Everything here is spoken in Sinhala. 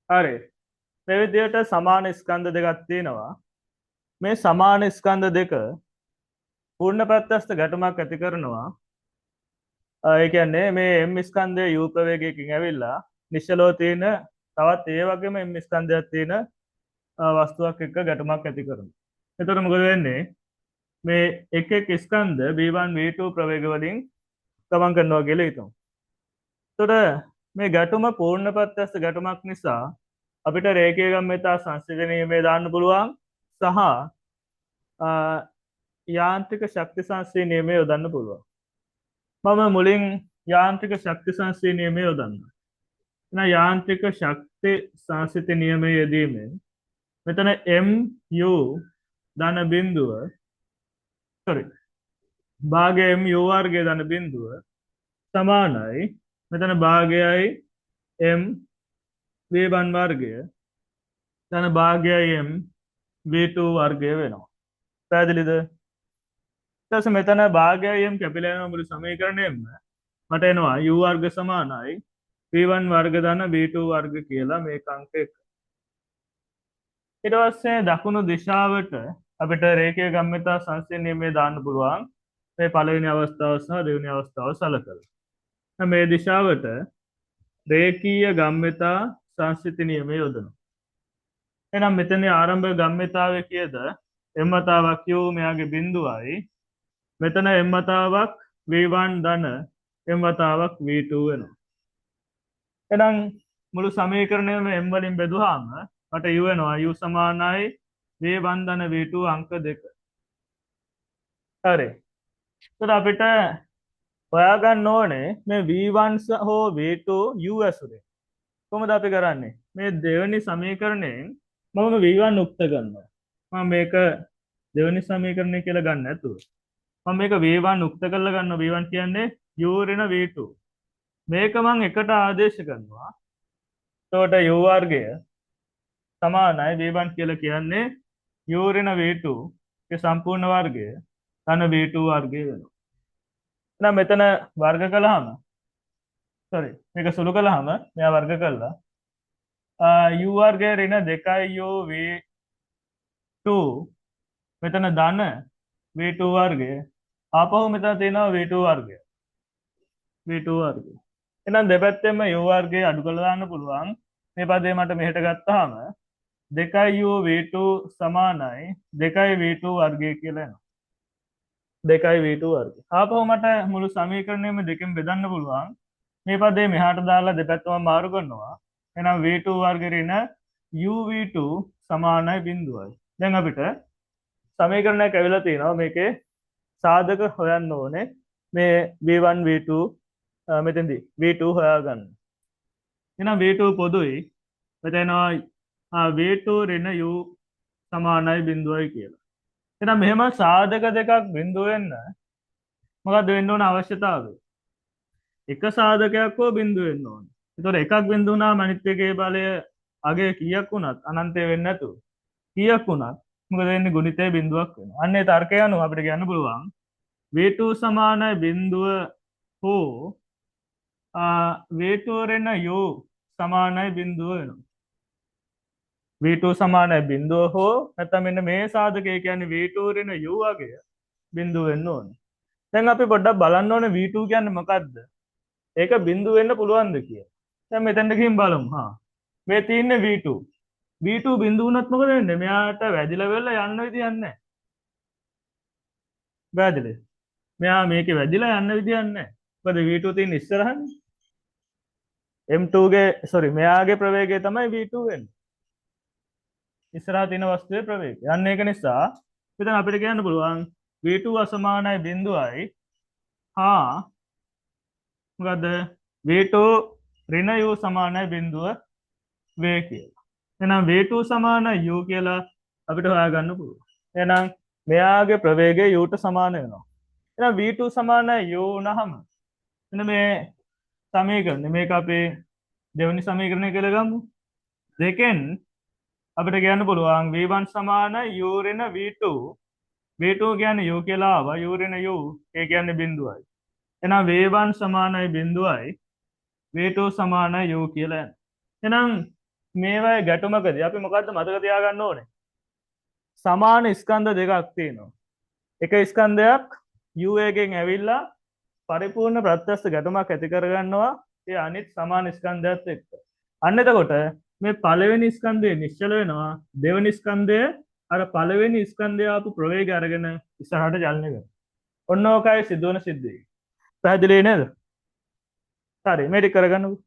හරි. මේ විදිහට සමාන ස්කන්ධ දෙකක් තියෙනවා. මේ සමාන ස්කන්ධ දෙක පූර්ණ ප්‍රත්‍යස්ත ගැටුමක් ඇති කරනවා. ඒ කියන්නේ මේ m ස්කන්ධය u ප්‍රවේගයකින් ඇවිල්ලා නිශ්චලව තියෙන තවත් ඒ වගේම m ස්කන්ධයක් තියෙන වස්තුවක් එක්ක ගැටුමක් ඇති කරනවා. එතකොට මොකද වෙන්නේ? මේ එක එක ස්කන්ධ v1 v2 ප්‍රවේග වලින් ගමන් කරනවා කියලා හිතමු. එතකොට මේ ගැටුම පූර්ණ ප්‍රත්‍යස්ත ගැටුමක් නිසා අපිට රේඛීය ගම්මිතා සංසිඳන නියමය දාන්න පුළුවන් සහ යාන්ත්‍රික ශක්ති සංසිඳන නියමය යොදන්න පුළුවන්. මම මුලින් යාන්ත්‍රික ශක්ති සංසිඳන නියමය යොදන්නම්. එහෙනම් යාන්ත්‍රික ශක්ති සංසිඳන නියමය යෙදීමෙන් මෙතන mu ධන බිඳුව භාගය mu වර්ගය ධන බිඳුව සමානයි මෙතන භාගයයි m v1 වර්ගය ධන භාගයයි m v2 වර්ගය වෙනවා. පැහැදිලිද? ඊට පස්සේ මෙතන භාගයයි m කැපිලා යන මුළු සමීකරණයෙම මට එනවා u වර්ග සමානයි v1 වර්ග ධන v2 වර්ග කියලා මේක අංක 1. ඊට පස්සේ දකුණු දිශාවට අපිට රේඛීය ගම්මිතා සංසිඳන නියමය දාන්න පුළුවන්. මේ පළවෙනි අවස්ථාව සහ දෙවෙනි අවස්ථාව සලකලා. මේ දිශාවට රේඛීය ගම්මිතා සංසිඳන නියමය යොදනවා. එහෙනම් මෙතන ආරම්භ ගම්මිතාවය කීයද? m වතාවක් u මෙයාගේ බිඳුවයි. මෙතන m වතාවක් v1 ධන m වතාවක් v2 වෙනවා. එහෙනම් මුළු සමීකරණයම m වලින් බෙදුවාම මට u වෙනවා u සමානයි v1 ධන v2 අංක 2. හරි. එතකොට අපිට හොයාගන්න ඕනේ මේ v1 හෝ v2 u ඇසුරේ. කොහොමද අපි කරන්නේ? මේ දෙවෙනි සමීකරණයෙන් මම v1 උක්ත කරනවා. මම මේක දෙවෙනි සමීකරණය කියලා ගන්න නැතුව මම මේක v1 උක්ත කරලා ගන්නවා. v1 කියන්නේ u ඍණ v2. මේක මම එකට ආදේශ කරනවා. එතකොට u වර්ගය සමානයි v1 කියලා කියන්නේ u ඍණ v2 ගේ සම්පූර්ණ වර්ගය ධන v2 වර්ගය වෙනවා. එහෙනම් මෙතන වර්ග කළාම මේක සුළු කළාම මෙයා වර්ග කළා u වර්ගය ඍණ 2u v2 මෙතන ධන v2 වර්ගය ආපහු මෙතන තියෙනවා v2 වර්ගය එහෙනම් දෙපැත්තෙම u වර්ගය අඩු කරලා දාන්න පුළුවන්. මේ පදේ මට මෙහෙට ගත්තාම 2u v2 සමානයි 2 v2 වර්ගය කියලා එනවා. 2 v2 වර්ගය. ආපහු මට මුළු සමීකරණයම දෙකෙන් බෙදන්න පුළුවන්. මේ පදේ මෙහාට දාලා දෙපැත්තම මාරු කරනවා. එහෙනම් v2 වර්ගය ඍණ u v2 සමානයි බිඳුවයි. දැන් අපිට සමීකරණයක් ඇවිල්ලා තියෙනවා. මේකේ සාධක හොයන්න ඕනේ. මේ v1 v2 මෙතෙන්දී v2 හොයාගන්න. එහෙනම් v2 පොදුයි. මෙතන එනවා v2 ඍණ u සමානයි බිඳුවයි කියලා. එහෙනම් මෙහෙම සාධක දෙකක් බිඳුව වෙන්න මොකක්ද වෙන්න ඕන අවශ්‍යතාවය? එක සාධකයක් හෝ බිඳුව වෙන්න ඕන. ඒතකොට එකක් බිඳු වුණාම අනිත් එකේ බලය අගය කීයක් වුණත් අනන්තය වෙන්නේ නැතුව කීයක් වුණත් මොකද වෙන්නේ? ගුණිතය බිඳුවක් වෙනවා. අන්න ඒ තර්කය අනුව අපිට කියන්න පුළුවන් v2 සමානයි බිඳුව හෝ v2 ඍණ u සමානයි බිඳුව වෙනවා. v2 සමානයි බිඳුව හෝ නැත්නම් මෙන්න මේ සාධකය කියන්නේ v2 ඍණ u වගේ බිඳුව වෙන්න ඕනේ. දැන් අපි පොඩ්ඩක් බලන්න ඕනේ v2 කියන්නේ මොකද්ද? ඒක බිඳුව වෙන්න පුළුවන්ද කියලා. දැන් මෙතෙන්ට ගිහින් බලමු. මේ තියෙන්නේ v2. v2 බිඳුව වුණත් මොකද වෙන්නේ? මෙයාට වැදිලා වෙලා යන්න විදියක් නැහැ. වැදිලා. මෙයා මේකේ වැදිලා යන්න විදියක් නැහැ. මොකද v2 තියෙන ඉස්සරහනේ. m2 ගේ මෙයාගේ ප්‍රවේගය තමයි v2 වෙන්නේ. ඉස්සරහා තියෙන වස්තුවේ ප්‍රවේගය. යන්න ඒක නිසා මෙතන අපිට කියන්න පුළුවන් v2 අසමානයි බිඳුවයි හා මොකද v2 ඍණ u සමානයි බිඳුව v කියලා. එහෙනම් v2 සමානයි u කියලා අපිට හොයාගන්න පුළුවන්. එහෙනම් මෙයාගේ ප්‍රවේගය u ට සමාන වෙනවා. එහෙනම් v2 සමානයි u වුණාම එන්න මේ සමීකරණය මේක අපේ දෙවෙනි සමීකරණය කියලා ගමු. දෙකෙන් අපිට කියන්න පුළුවන් v1 සමානයි u ඍණ v2. v2 කියන්නේ u කියලා ආවා. u ඍණ u ඒ කියන්නේ බිඳුවයි. එහෙනම් v1 සමානයි බිඳුවයි v2 සමානයි u කියලා යනවා. එහෙනම් මේවා ගැටුමකදී අපි මොකද්ද මතක තියාගන්න ඕනේ? සමාන ස්කන්ධ දෙකක් තියෙනවා. එක ස්කන්ධයක් u එකෙන් ඇවිල්ලා පරිපූර්ණ ප්‍රත්‍යස්ත ගැටුමක් ඇති කරගන්නවා ඒ අනිත් සමාන ස්කන්ධයත් එක්ක. අන්න එතකොට මේ පළවෙනි ස්කන්ධය නිශ්චල වෙනවා, දෙවෙනි ස්කන්ධය අර පළවෙනි ස්කන්ධය ආපු ප්‍රවේගය අරගෙන ඉස්සරහට චලනය කරනවා. ඔන්න ඕකයි සිදුවන සිද්ධිය. පැහැදිලි නේද? හරි මේ ටික කරගන්නකෝ.